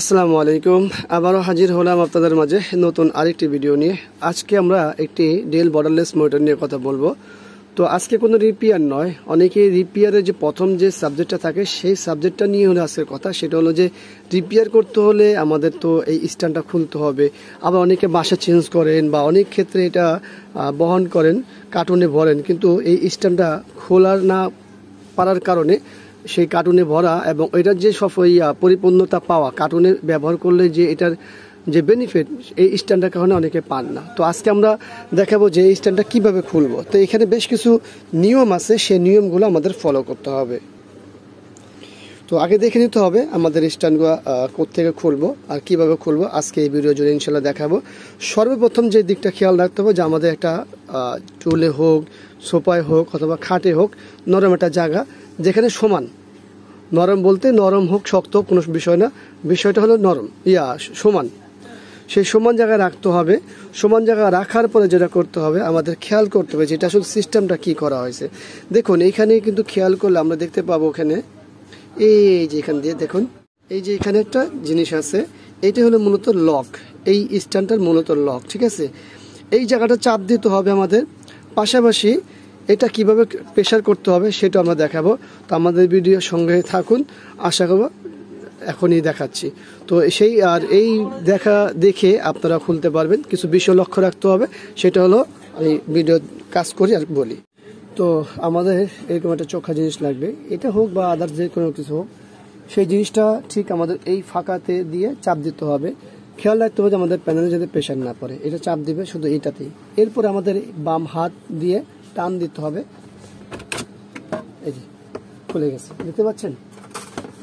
আসসালামু আলাইকুম। আবারও হাজির হলাম আপনাদের মাঝে নতুন আরেকটি ভিডিও নিয়ে। আজকে আমরা একটি ডেল বর্ডারলেস মোটর নিয়ে কথা বলবো। তো আজকে কোনো রিপেয়ার নয়, অনেকে রিপেয়ারের যে প্রথম যে সাবজেক্টটা থাকে সেই সাবজেক্টটা নিয়ে হলো আজকের কথা। সেটা হলো যে রিপেয়ার করতে হলে আমাদের তো এই স্ট্যান্ডটা খুলতে হবে। আবার অনেকে বাসা চেঞ্জ করেন বা অনেক ক্ষেত্রে এটা বহন করেন, কার্টুনে ভরেন, কিন্তু এই স্ট্যান্ডটা খোলার না পারার কারণে সেই কার্টুনে ভরা এবং এটার যে সব পরিপূর্ণতা পাওয়া কার্টুনে ব্যবহার করলে যে এটার যে বেনিফিট এই স্ট্যান্ডের কারণে অনেকে পান না। তো আজকে আমরা দেখাবো যে এই স্ট্যান্ডটা কীভাবে খুলবো। তো এখানে বেশ কিছু নিয়ম আছে, সেই নিয়মগুলো আমাদের ফলো করতে হবে। তো আগে দেখে নিতে হবে আমাদের স্ট্যান্ডগুলো কোত্থেকে খুলবো আর কিভাবে খুলবো। আজকে এই ভিডিও জুড়ে ইনশাল্লাহ দেখাবো। সর্বপ্রথম যে দিকটা খেয়াল রাখতে হবে যে আমাদের একটা টুলে হোক, সোফায় হোক অথবা খাটে হোক, নরম একটা জায়গা যেখানে সমান, নরম বলতে নরম হোক শক্ত হোক কোনো বিষয় না, বিষয়টা হলো নরম সমান, সেই সমান জায়গায় রাখতে হবে। সমান জায়গায় রাখার পরে যেটা করতে হবে আমাদের খেয়াল করতে হবে যেটা আসলে সিস্টেমটা কি করা হয়েছে। দেখুন এইখানে কিন্তু খেয়াল করলে আমরা দেখতে পাবো ওখানে এই যে এখান দিয়ে দেখুন এই যে এখানে একটা জিনিস আছে, এইটা হলো মূলত লক, এই স্ট্যান্ডটার মূলত লক, ঠিক আছে। এই জায়গাটা চাপ দিতে হবে আমাদের। পাশাপাশি এটা কিভাবে প্রেশার করতে হবে সেটা আমরা দেখাবো। তো আমাদের ভিডিওর সঙ্গে থাকুন, আশা করবো এখনই দেখাচ্ছি। তো সেই আর এই দেখে আপনারা খুলতে পারবেন। কিছু বিষয় লক্ষ্য রাখতে হবে, সেটা হলো এই ভিডিও কাজ করি আর বলি। তো আমাদের এরকম একটা চোখা জিনিস লাগবে, এটা হোক বা আদার যে কোনো কিছু হোক, সেই জিনিসটা ঠিক আমাদের এই ফাঁকাতে দিয়ে চাপ দিতে হবে। খেয়াল রাখতে হবে যে আমাদের প্যানেলে যাতে প্রেশার না পড়ে, এটা চাপ দিবে শুধু এইটাতেই। এরপর আমাদের বাম হাত দিয়ে টান দিতে হবে। এই যে খুলে গেছে, দেখতে পাচ্ছেন।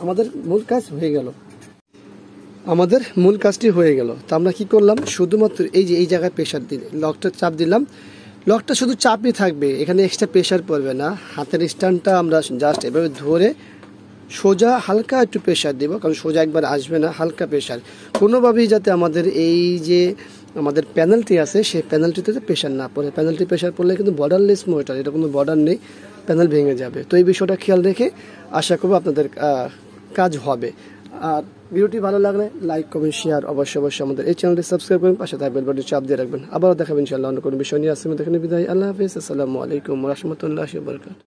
আমাদের মূল কাজ হয়ে গেল, আমাদের মূল কাজটি হয়ে গেল। তো আমরা কি করলাম, শুধুমাত্র এই যে এই জায়গায় প্রেশার দিলে লকটা চাপ দিলাম, লকটা শুধু চাপই থাকবে, এখানে এক্সট্রা প্রেশার পড়বে না। হাতের স্ট্যান্ডটা আমরা জাস্ট এভাবে ধরে সোজা হালকা একটু প্রেশার দেবো, কারণ সোজা একবার আসবে না, হালকা প্রেশার। কোনোভাবেই যাতে আমাদের এই যে আমাদের প্যানেলটি আছে সেই প্যানেলটিতে প্রেশার না পড়ে। প্যানেলটি প্রেশার পড়লে কিন্তু বর্ডারলেস মোটর, এটা কোনো বর্ডার নেই, প্যানেল ভেঙে যাবে। তো এই বিষয়টা খেয়াল রেখে আশা করবো আপনাদের কাজ হবে। আর ভিডিওটি ভালো লাগলে লাইক কমেন্ট শেয়ার অবশ্যই আমাদের এই চ্যানেলটি সাবস্ক্রাইব করুন, পাশে থাকবে বেল বাটন চাপ দিয়ে রাখবেন। আবারও দেখাবেন ইনশাআল্লাহ অন্য কোনো বিষয় নিয়ে। আসলে দেখেন বিদায়, আল্লাহ হাফিজ, আসসালামু আলাইকুম ওয়া রাহমাতুল্লাহি ওয়া বারাকাতুহু।